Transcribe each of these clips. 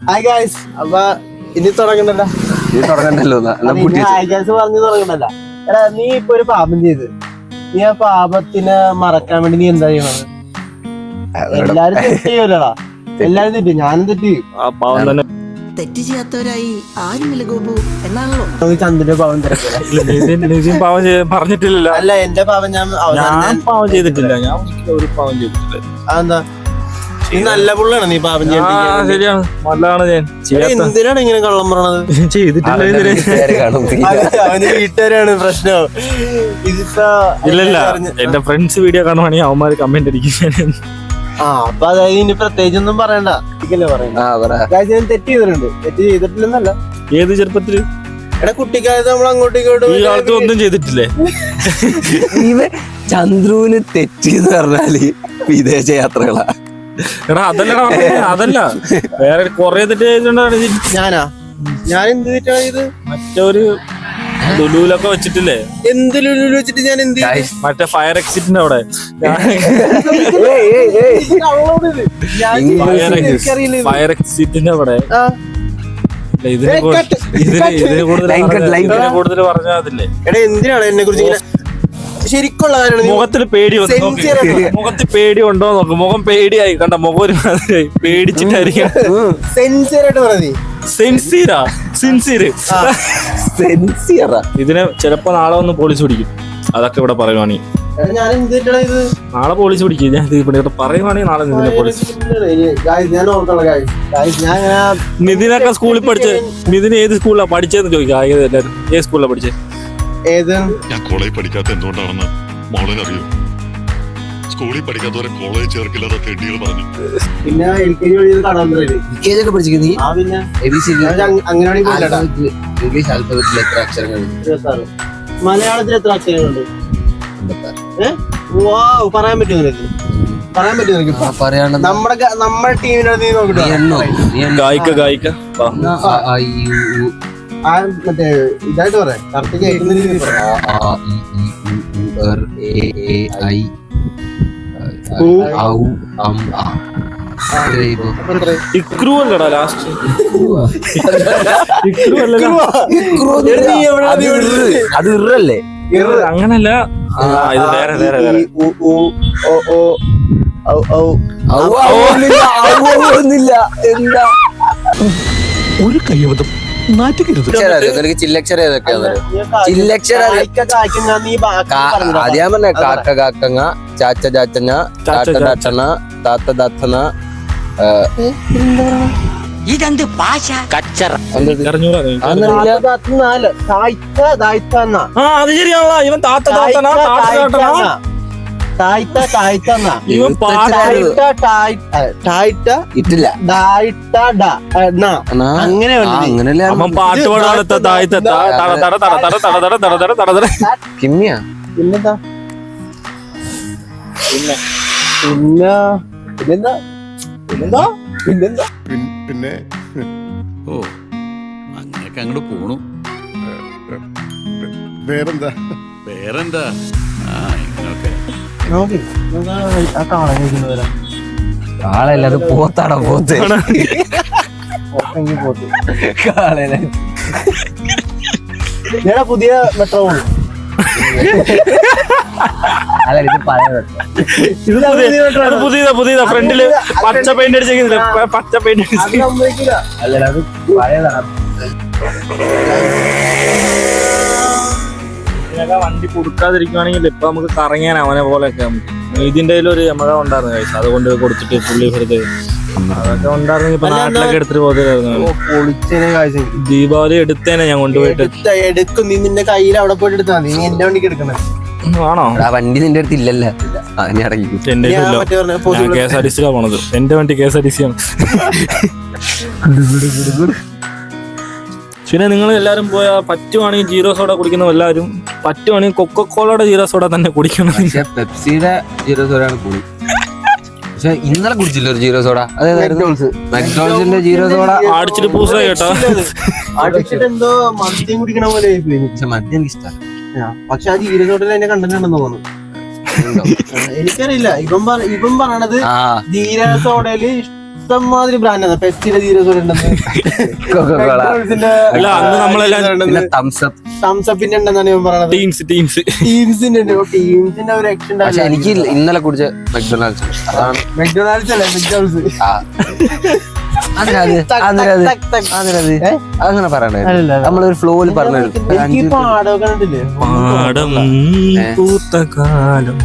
Hi guys. അപ്പൊ ഇനി തുടങ്ങണ്ടല്ലോ പറഞ്ഞു തുടങ്ങണ്ടല്ലോ. എടാ നീ ഇപ്പൊ ഒരു പാപം ചെയ്ത്, നീ ആ പാപത്തിനെ മറക്കാൻ വേണ്ടി നീ എന്താ ചെയ്യണത്? എല്ലാരും തെറ്റ് ചെയ്യൂലടാ, എല്ലാരും തെറ്റ്, ഞാനും തെറ്റ് ചെയ്യും. തെറ്റ് ചെയ്യാത്തവരായി ആരുമില്ല ഗോപു എന്നാണല്ലോ. ചന്ദ്രന്റെ പാവം പറഞ്ഞിട്ടില്ലല്ലോ. അല്ല, എന്റെ പാവം ഞാൻ പാവം ചെയ്തിട്ടില്ല. ഞാൻ ഒരു പാവം ചെയ്തിട്ടില്ല. അതെന്താ? നീ നല്ല പുള്ളാണ്, നീ പാപം ചെയ്തിട്ട്. ശരിയാണ്, നല്ലതാണ്. ഞാൻ എന്തിനാണ് ഇങ്ങനെ കള്ളം പറയണത്? ചെയ്തിട്ടില്ല. അവന് വീട്ടുകാരാണ് പ്രശ്നം. ഇതിപ്പോ ഇല്ലല്ല, എന്റെ ഫ്രണ്ട്സ് വീഡിയോ കാണുവാണെങ്കിൽ അവന്മാര് കമന്റ് അടിക്കും. അപ്പൊ അതായത് ഇനി പ്രത്യേകിച്ചൊന്നും പറയണ്ട, ഞാൻ തെറ്റ് ചെയ്തിട്ടുണ്ട്. തെറ്റ് ചെയ്തിട്ടില്ലെന്നല്ല. ഏത് ചെറുപ്പത്തില്? എടാ കുട്ടിക്കാലത്ത് നമ്മൾ അങ്ങോട്ടും ഇങ്ങോട്ടും ഈ കാലത്ത് ഒന്നും ചെയ്തിട്ടില്ലേ? ചന്ദ്രുവിന് തെറ്റെന്ന് പറഞ്ഞാല് വിദേശ യാത്രകളാ. എടാ അതല്ല വേറെ കൊറേ തെറ്റ് ചെയ്തിട്ടുണ്ടാണ്. ഞാൻ എന്ത് തെറ്റാണ് ഇത്? മറ്റൊരു ലുലുലൊക്കെ വെച്ചിട്ടില്ലേ? എന്ത് ലുലു വെച്ചിട്ട് ഞാൻ എന്ത്? മറ്റേ ഫയർ എക്സിറ്റിന്റെ അവിടെ ഫയർ എക്സിറ്റിന്റെ അവിടെ ഇതിനെ കൂടുതൽ പറഞ്ഞാൽ അതില്ലേ? എടാ എന്തിനാണ് എന്നെ കുറിച്ച് ശരിക്കുള്ള കാര്യമാണ്? മുഖത്തിൽ പേടി വന്നു, മുഖത്തിൽ പേടി ഉണ്ടോ നോക്ക്. മുഖം പേടിയായി കണ്ട, മുഖം ഒരു പേടിച്ചിട്ടായിരിക്കും. സെൻസിയറായിട്ട് പറഞ്ഞേ. ഇതിനെ ചിലപ്പോ നാളെ ഒന്ന് പോളിച്ച് പിടിക്കും. അതൊക്കെ ഇവിടെ പറയുവാണെങ്കിൽ നാളെ പോളിച്ച് പിടിക്കും. ഞാൻ ഇവിടെ പറയുവാണെങ്കിൽ നാളെ നിതിനെ പോളിച്ച്. നിതിനൊക്കെ സ്കൂളിൽ പഠിച്ച, നിതിന് ഏത് സ്കൂളിലാണ് പഠിച്ചതെന്ന് ചോദിക്കാം. എല്ലാവരും ഏത് സ്കൂളിലാണ് പഠിച്ചത്? ഞാൻ കോളേജ് പഠിക്കാത്ത എന്തുകൊണ്ടാണെന്ന് മോളിന് അറിയൂ. സ്കൂളിൽ പഠിക്കാത്തവരെ കോളേജ് ചേർക്കില്ലാത്ത തെണ്ടികൾ പറഞ്ഞു. പിന്നെ ഇംഗ്ലീഷ് ആൽഫബറ്റിൽ എത്ര അക്ഷരങ്ങളുണ്ട്? മലയാളത്തിൽ എത്ര അക്ഷരങ്ങളുണ്ട്? പറയാൻ പറ്റുമോ നിനക്ക്? പറയാൻ പറ്റുമോ നിനക്ക്? നമ്മുടെ ടീമിനകത്ത് നീ നോക്കിട്ടോ. മറ്റേ ഇതായിട്ട് പറയാം, കറക്റ്റ് കേൾക്കുന്ന രീതിയിൽ അത് ഇറല്ലേ? അങ്ങനല്ല, ഇത് വേറെ വേറെ വേറെ. എന്താ ഒരു കയ്യബദ്ധം നാറ്റുകരുത്. ചില്ലക്ഷര ഏതൊക്കെയാ? ചില്ലക്ഷര അത് ഞാൻ പറഞ്ഞ കാക്ക കാക്കങ്ങ, ചാച്ച ചാച്ചന, താത്ത താച്ചന, താത്ത താത്തന. ഇതെന്ത് ഭാഷ? കച്ചറ. അത് ശരിയാണല്ലോ. ഇവൻ താത്ത താത്തന, അങ്ങനെ അവൻ പാട്ട് പാടാത്ത കിമ്മിയാ. പിന്നെന്താ? പിന്നെ ഓ, അങ്ങനെയൊക്കെ അങ്ങോട്ട് പോണു. വേറെന്താ? ഇങ്ങനെയൊക്കെ കാളല്ല, അത് പോത്താടാ. പോത്ത് പുതിയ മെട്രോ പുതിയതാ. ഫ്രണ്ടില് പച്ച പെയിന്റ് അടിച്ചേക്കുന്നില്ല, പച്ച പെയിന്റ് വണ്ടി കൊടുക്കാതിരിക്കുവാണെങ്കിൽ ഇപ്പൊ നമുക്ക് കറങ്ങിയാൻ അവനെ പോലെയൊക്കെ. ഇതിന്റെ ഒരു യമക ഉണ്ടായിരുന്നു കഴിച്ചു, അതുകൊണ്ട് കൊടുത്തിട്ട് പുള്ളി വെറുതെ അതൊക്കെ ഉണ്ടായിരുന്നെങ്കിൽ ഇപ്പൊ നാട്ടിലൊക്കെ എടുത്തിട്ട് പോകായിരുന്നു. ദീപാവലി എടുത്തേനെ ഞാൻ കൊണ്ടുപോയിട്ട്. എടുക്കും, നീ നിന്റെ കയ്യിൽ അവിടെ പോയിട്ട് എടുത്താ നീ എന്റെ വണ്ടിക്ക് എടുക്കണേ. ആണോ? വണ്ടി നിന്റെ അടുത്ത് ഇല്ലല്ലോ. അതിനെ ഇറങ്ങി എന്റെ KSRTC പോണത്. എന്റെ വണ്ടി KSRTC ആണ്. പിന്നെ നിങ്ങൾ എല്ലാരും പോയാ പറ്റുവാണെങ്കിൽ ജീരോ സോഡ കുടിക്കുന്ന എല്ലാവരും, പറ്റുവാണെങ്കിൽ കൊക്കക്കോളയുടെ ജീരോ സോഡ തന്നെ കുടിക്കണം. പെപ്സിയുടെ ജീരോ സോഡയാണ് കൂടി. പക്ഷെ ഇന്നലെ കുടിച്ചില്ല ഒരു ജീരോ സോഡ. മക്ഡോണൽസിന്റെ ജീരോ സോഡ അടിച്ചിട്ട് പൂസായി കേട്ടോ. എന്തോ മദ്യം കുടിക്കണ പോലെ. പക്ഷെ മദ്യം എനിക്ക് ഇഷ്ടമാണ്. പക്ഷെ ആ ജീരോ സോഡയിൽ അതിനെ കണ്ടിട്ടുണ്ടെന്ന് തോന്നുന്നു. എനിക്കറിയില്ല. ഇവൻ പറയണത് ജീരോ സോഡയില് എന്തമാതിരി ബ്രാൻഡാണ് പെപ്സിയുടെ ജീരോ സോഡ ഉണ്ടെന്ന് കൊക്കക്കോള അല്ല അന്ന് നമ്മളെല്ലാം പിന്നെ തംസപ്പ്. തംസപ്പിന്റെ ഉണ്ടെന്നാണ് ഞാൻ പറയണത്. ടീംസിന്റെ ഉണ്ട്. ടീംസിന്റെ ഒരു ആക്ഷൻ പക്ഷെ എനിക്ക് ഇന്നലെ കുടിച്ച മെക്ഡൊണാൾഡ്സ് അതാണ്. മെക്ഡൊണാൾഡ്സ് അല്ലേ മെക്ഡോൾസ്. അങ്ങനെ പറയണേ. അല്ലല്ല. നമ്മളൊരു ഫ്ലോയിൽ പറഞ്ഞു. എനിക്ക് ഈ പാടമൊക്കെ കണ്ടില്ലേ? പാടം പൂത്ത കാലം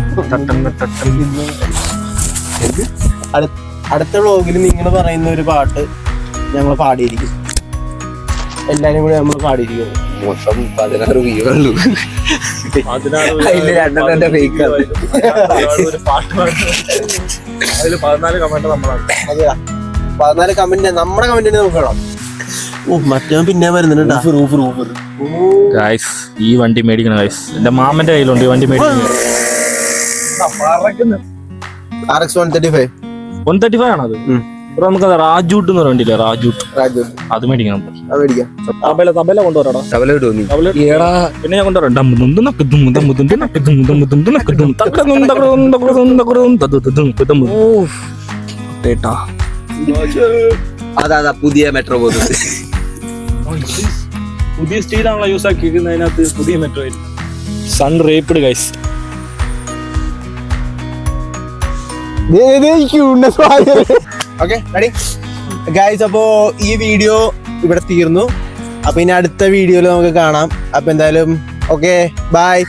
അടുത്ത വ്ളോഗിൽ നിങ്ങൾ പറയുന്ന ഒരു പാട്ട് ഞങ്ങൾ പാടിയിരിക്കും. എല്ലാരും കൂടി നമ്മൾ പാടിയിരിക്കും. മൊത്തം 16 വീടുള്ളൂ. അതില് 2 എന്റെ ഫേക്കാണ്. ഒരു പാട്ട് അതില് 14 കമന്റ് നമ്മളാണ്. അതെയാ 14 കമന്റ് നമ്മുടെ കമന്റ് നോക്കണം. മറ്റേ പിന്നെ വരുന്നുണ്ട് ഗൈസ്. ഈ വണ്ടി മേടിക്കണം ഗൈസ്. എന്റെ മാമന്റെ കയ്യിലുണ്ട് ഈ വണ്ടി മേടിക്കണം. RX 135 135 ആണത്. ഇവിടെ നമുക്കത് റാജൂട്ട് എന്ന് പറഞ്ഞില്ലേ, റാജൂട്ട് അത് മേടിക്കണം. തബല കൊണ്ടുവരാടാ. പിന്നെ ഞാൻ കൊണ്ടുവരാം. അതാ പുതിയ മെട്രോ പോകുന്നത്. പുതിയ സ്റ്റീലാണല്ലോ യൂസ് ആക്കിയിരിക്കുന്നത്. അതിനകത്ത് പുതിയ metro sun rapid guys. Okay ready guys. അപ്പോ ഈ വീഡിയോ ഇവിടെ തീർന്നു. അപ്പൊ ഇനി അടുത്ത വീഡിയോയിൽ നമുക്ക് കാണാം. അപ്പൊ എന്തായാലും ഓക്കെ ബൈ.